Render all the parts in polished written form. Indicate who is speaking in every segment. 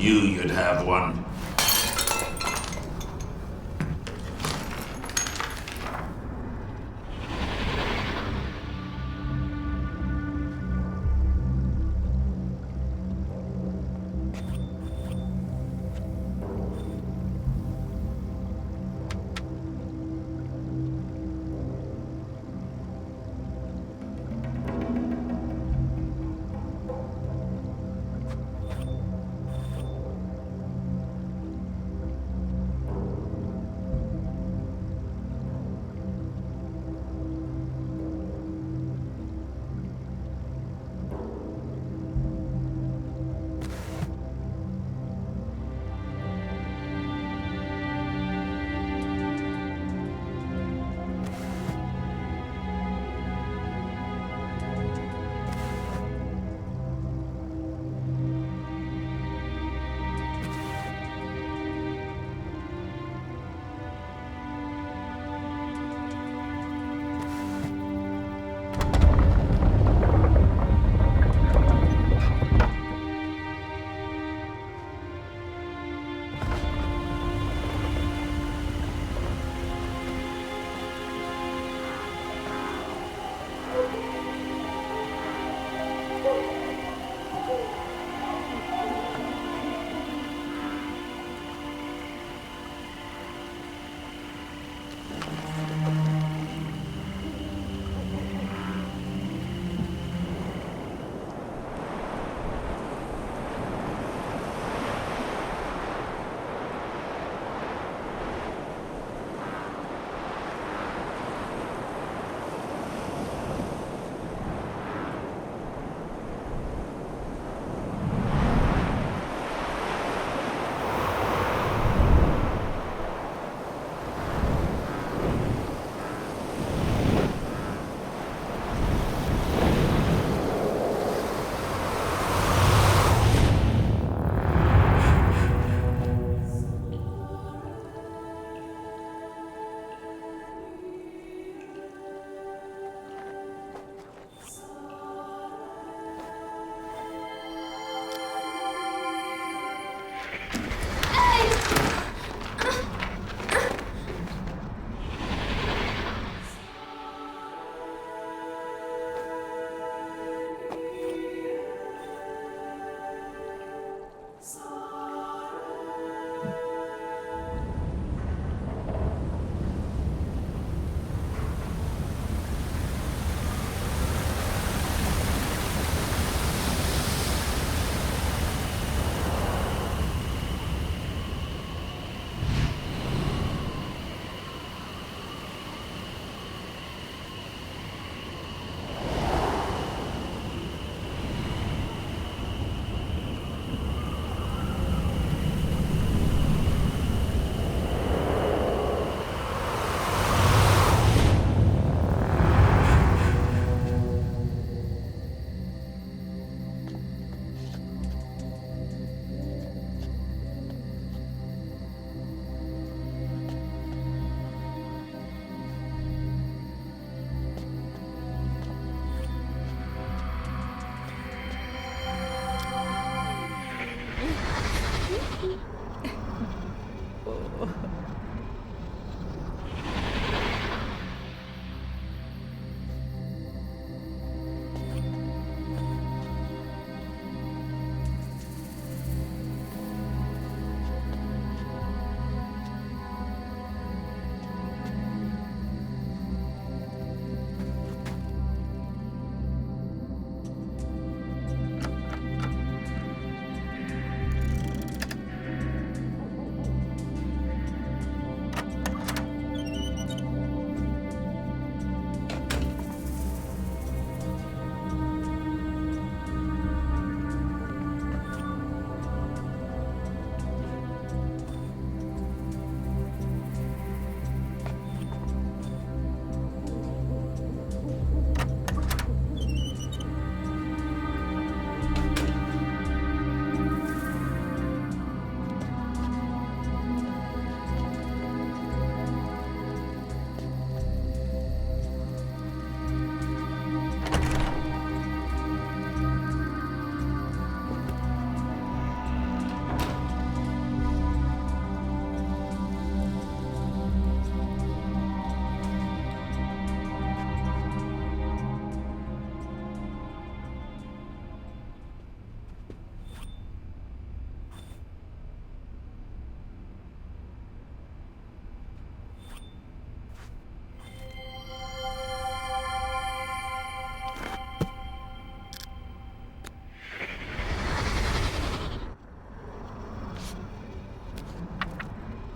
Speaker 1: knew you'd have one.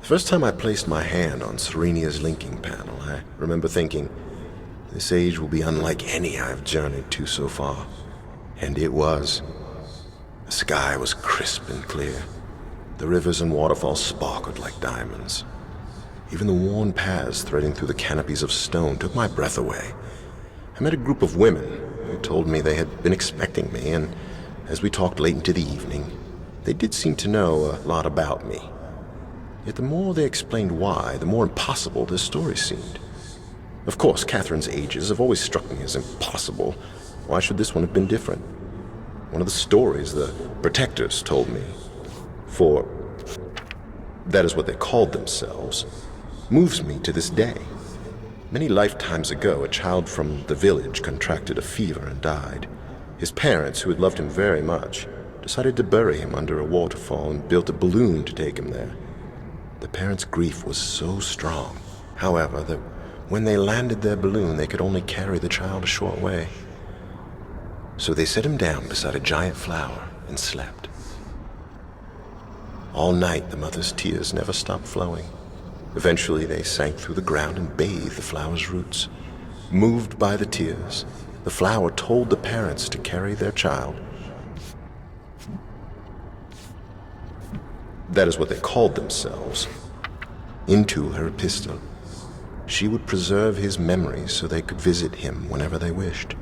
Speaker 1: The first time I placed my hand on Serenia's linking panel, I remember thinking, this age will be unlike any I've journeyed to so far. And it was. The sky was crisp and clear. The rivers and waterfalls sparkled like diamonds. Even the worn paths threading through the canopies of stone took my breath away. I met a group of women who told me they had been expecting me, and as we talked late into the evening, they did seem to know a lot about me. Yet the more they explained why, the more impossible this story seemed. Of course, Catherine's ages have always struck me as impossible. Why should this one have been different? One of the stories the protectors told me, for that is what they called themselves, moves me to this day. Many lifetimes ago, a child from the village contracted a fever and died. His parents, who had loved him very much, decided to bury him under a waterfall and built a balloon to take him there. The parents' grief was so strong, however, that when they landed their balloon, they could only carry the child a short way. So they set him down beside a giant flower and slept. All night, the mother's tears never stopped flowing. Eventually, they sank through the ground and bathed the flower's roots. Moved by the tears, the flower told the parents to carry their child. That is what they called themselves. Into her epistle. She would preserve his memories so they could visit him whenever they wished.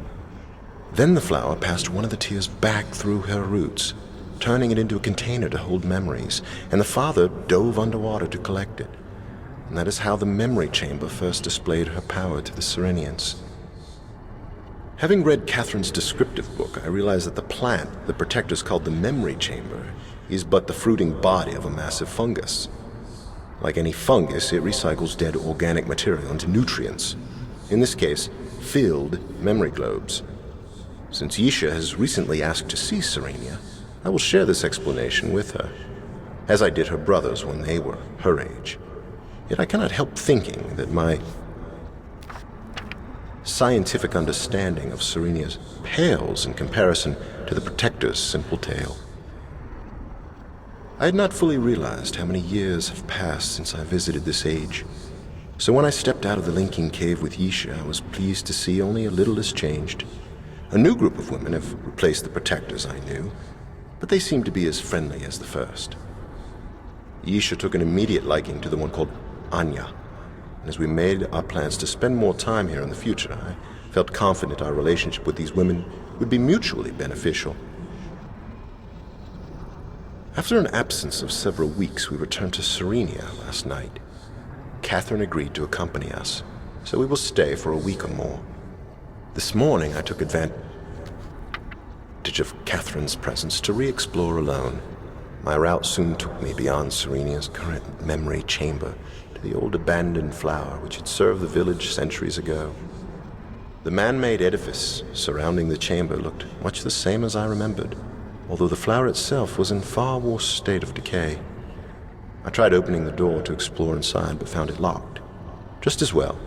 Speaker 1: Then the flower passed one of the tears back through her roots, turning it into a container to hold memories, and the father dove underwater to collect it. And that is how the memory chamber first displayed her power to the Serenians. Having read Catherine's descriptive book, I realized that the plant the protectors called the memory chamber is but the fruiting body of a massive fungus. Like any fungus, it recycles dead organic material into nutrients, in this case, filled memory globes. Since Yisha has recently asked to see Serenia, I will share this explanation with her, as I did her brothers when they were her age. Yet I cannot help thinking that my scientific understanding of Serenia's pales in comparison to the Protector's simple tale. I had not fully realized how many years have passed since I visited this age, so when I stepped out of the linking cave with Yisha, I was pleased to see only a little has changed. A new group of women have replaced the Protectors I knew, but they seemed to be as friendly as the first. Yisha took an immediate liking to the one called Anya, and as we made our plans to spend more time here in the future, I felt confident our relationship with these women would be mutually beneficial. After an absence of several weeks, we returned to Serenia last night. Catherine agreed to accompany us, so we will stay for a week or more. This morning, I took advantage of Catherine's presence to re-explore alone. My route soon took me beyond Serenia's current memory chamber to the old abandoned flower which had served the village centuries ago. The man-made edifice surrounding the chamber looked much the same as I remembered, although the flower itself was in far worse state of decay. I tried opening the door to explore inside, but found it locked. Just as well.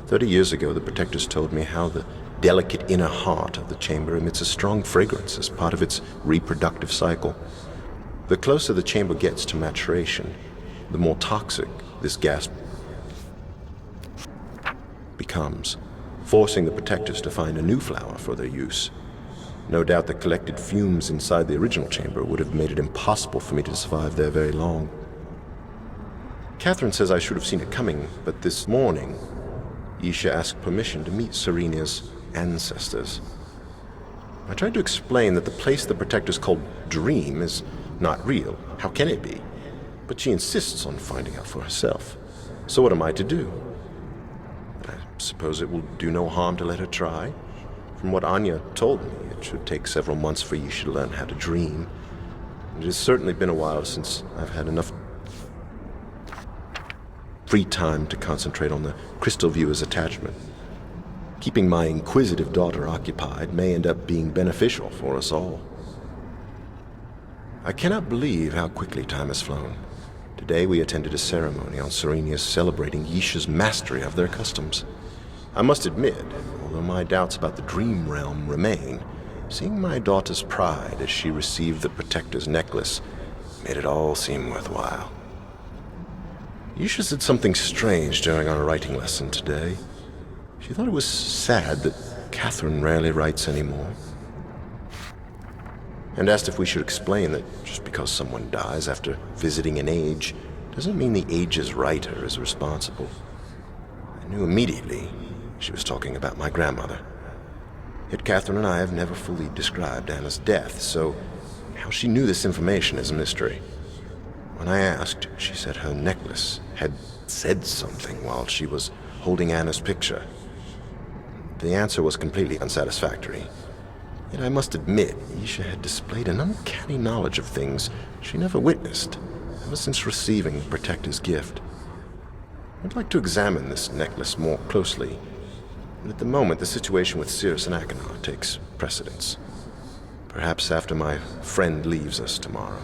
Speaker 1: 30 years ago, the Protectors told me how the delicate inner heart of the chamber emits a strong fragrance as part of its reproductive cycle. The closer the chamber gets to maturation, the more toxic this gas becomes, forcing the Protectors to find a new flower for their use. No doubt the collected fumes inside the original chamber would have made it impossible for me to survive there very long. Catherine says I should have seen it coming, but this morning, Yisha asked permission to meet Serenia's ancestors. I tried to explain that the place the Protectors called Dream is not real. How can it be? But she insists on finding out for herself. So what am I to do? I suppose it will do no harm to let her try. From what Anya told me, it should take several months for Yisha to learn how to dream. It has certainly been a while since I've had enough free time to concentrate on the crystal viewer's attachment. Keeping my inquisitive daughter occupied may end up being beneficial for us all. I cannot believe how quickly time has flown. Today we attended a ceremony on Serenia's celebrating Yisha's mastery of their customs. I must admit, although my doubts about the dream realm remain, seeing my daughter's pride as she received the Protector's necklace made it all seem worthwhile. Yusha said something strange during our writing lesson today. She thought it was sad that Catherine rarely writes anymore, and asked if we should explain that just because someone dies after visiting an age doesn't mean the age's writer is responsible. I knew immediately she was talking about my grandmother. Yet Catherine and I have never fully described Anna's death, so how she knew this information is a mystery. When I asked, she said her necklace had said something while she was holding Anna's picture. The answer was completely unsatisfactory. Yet I must admit, Isha had displayed an uncanny knowledge of things she never witnessed ever since receiving the Protector's gift. I'd like to examine this necklace more closely, but at the moment the situation with Cirrus and Achenar takes precedence. Perhaps after my friend leaves us tomorrow.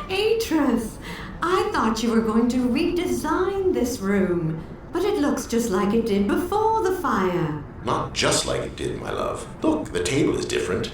Speaker 2: Atreus, I thought you were going to redesign this room, but it looks just like it did before the fire.
Speaker 1: Not just like it did, my love. Look, the table is different.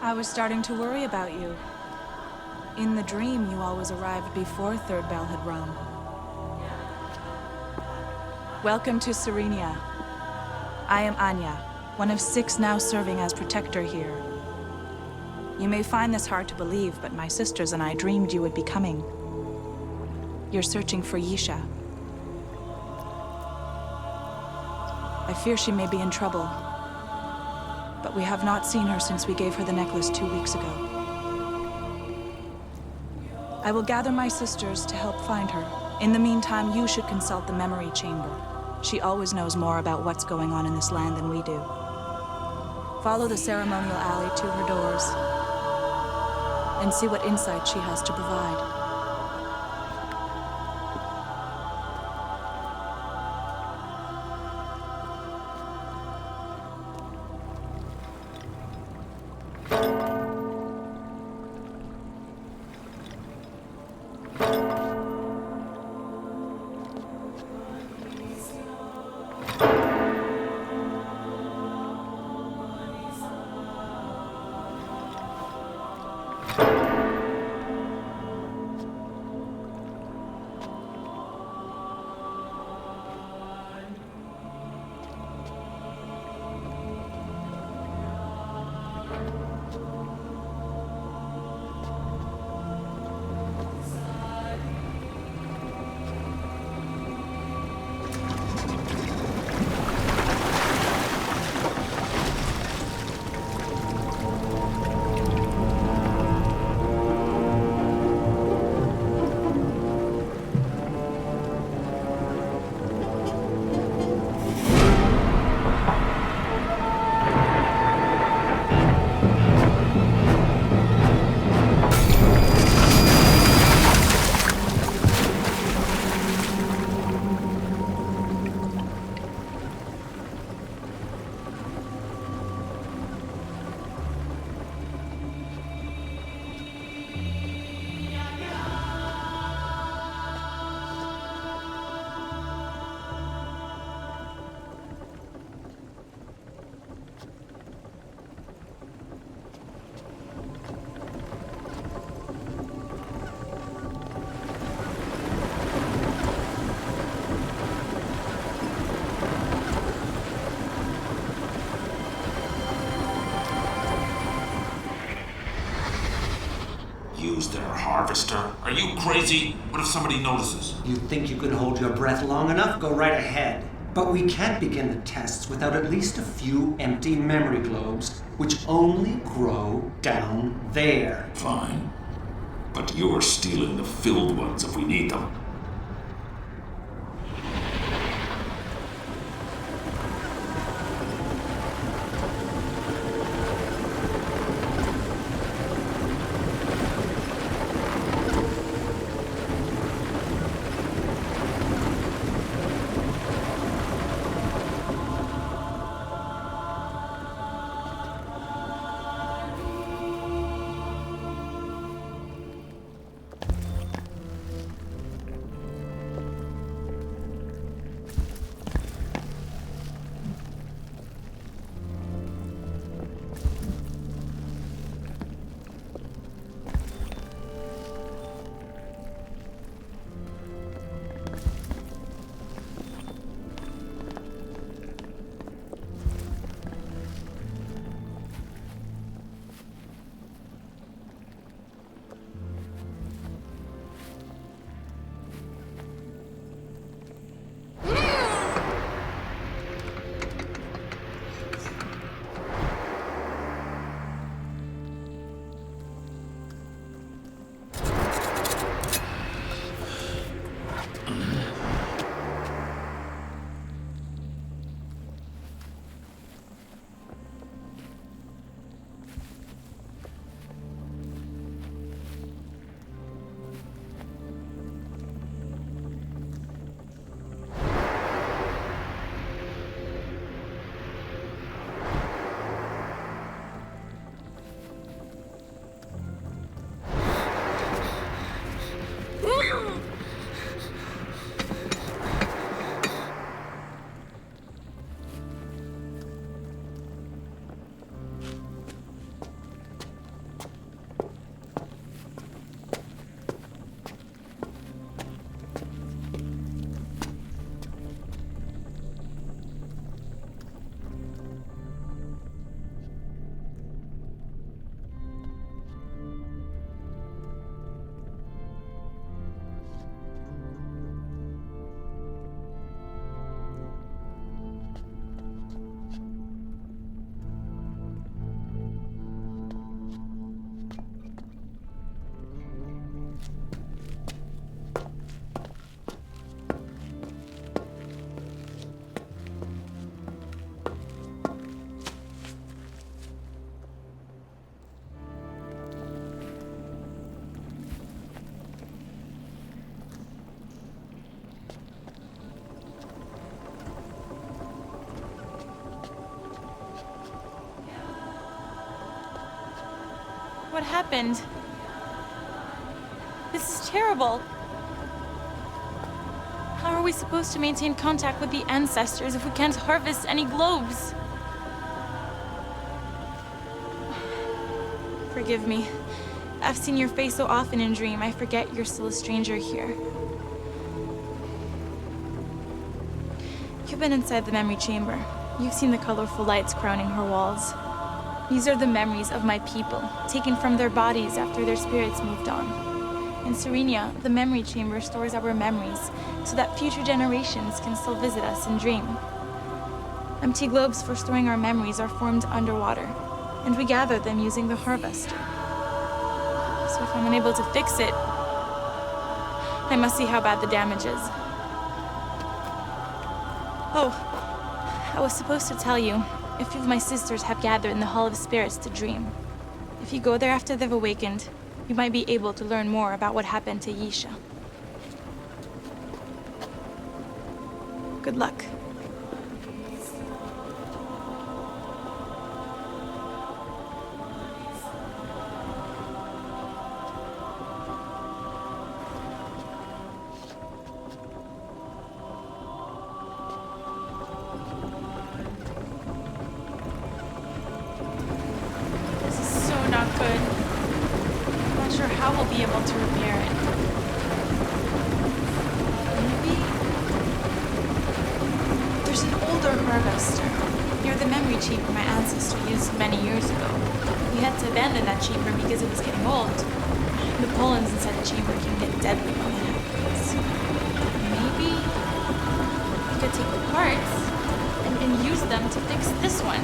Speaker 3: I was starting to worry about you. In the dream, you always arrived before third bell had rung. Welcome to Serenia. I am Anya, one of 6 now serving as protector here. You may find this hard to believe, but my sisters and I dreamed you would be coming. You're searching for Yisha. I fear she may be in trouble, but we have not seen her since we gave her the necklace 2 weeks ago. I will gather my sisters to help find her. In the meantime, you should consult the memory chamber. She always knows more about what's going on in this land than we do. Follow the ceremonial alley to her doors and see what insight she has to provide.
Speaker 4: Use their harvester? Are you crazy? What if somebody notices?
Speaker 5: You think you can hold your breath long enough? Go right ahead. But we can't begin the tests without at least a few empty memory globes, which only grow down there.
Speaker 4: Fine. But you're stealing the filled ones if we need them.
Speaker 6: What happened? This is terrible. How are we supposed to maintain contact with the ancestors if we can't harvest any globes? Forgive me. I've seen your face so often in dream, I forget you're still a stranger here. You've been inside the memory chamber. You've seen the colorful lights crowning her walls. These are the memories of my people, taken from their bodies after their spirits moved on. In Serenia, the memory chamber stores our memories so that future generations can still visit us and dream. Empty globes for storing our memories are formed underwater, and we gather them using the harvester. So if I'm unable to fix it, I must see how bad the damage is. Oh, I was supposed to tell you, a few of my sisters have gathered in the Hall of Spirits to dream. If you go there after they've awakened, you might be able to learn more about what happened to Yisha. Good luck. This is so not good. I'm not sure how we'll be able to repair it. Maybe there's an older harvester near the memory chamber my ancestor used many years ago. We had to abandon that chamber because it was getting old. The pollens inside the chamber can get deadly when that happens. Maybe we could take the parts and use them to fix this one.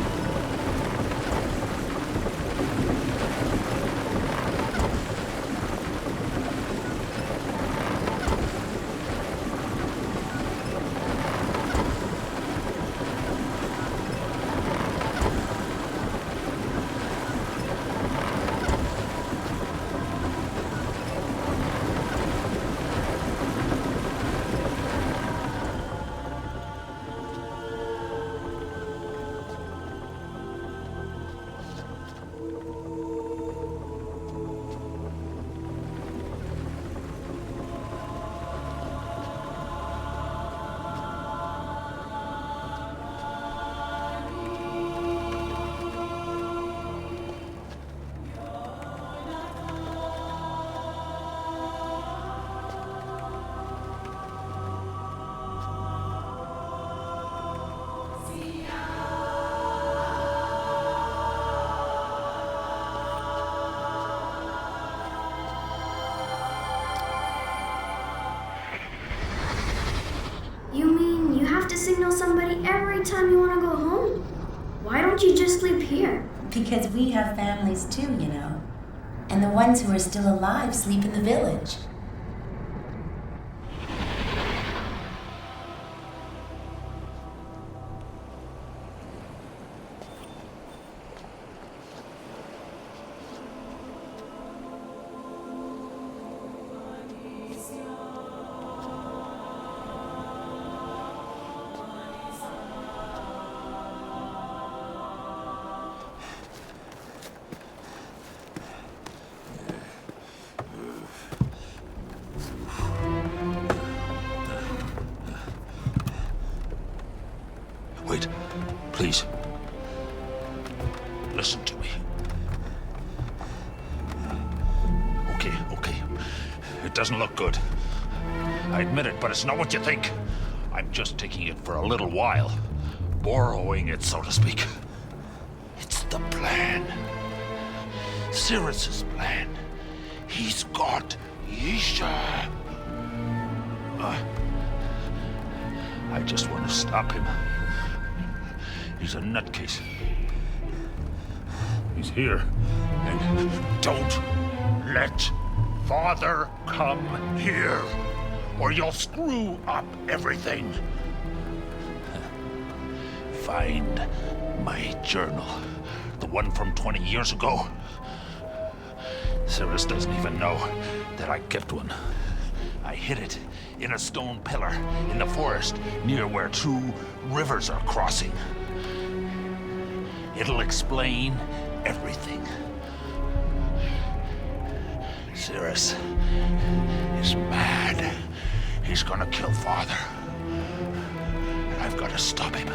Speaker 7: You mean you have to signal somebody every time you want to go home? Why don't you just sleep here?
Speaker 8: Because we have families too, you know. And the ones who are still alive sleep in the village.
Speaker 4: Wait, please. Listen to me. Okay. It doesn't look good. I admit it, but it's not what you think. I'm just taking it for a little while. Borrowing it, so to speak. It's the plan. Cyrus's plan. He's got Yisha. I just want to stop him. He's a nutcase. He's here. And don't let Father come here, or you'll screw up everything. Find my journal, the one from 20 years ago. Cyrus doesn't even know that I kept one. I hid it in a stone pillar in the forest near where two rivers are crossing. It'll explain everything. Cirrus is mad. He's gonna kill Father. And I've got to stop him.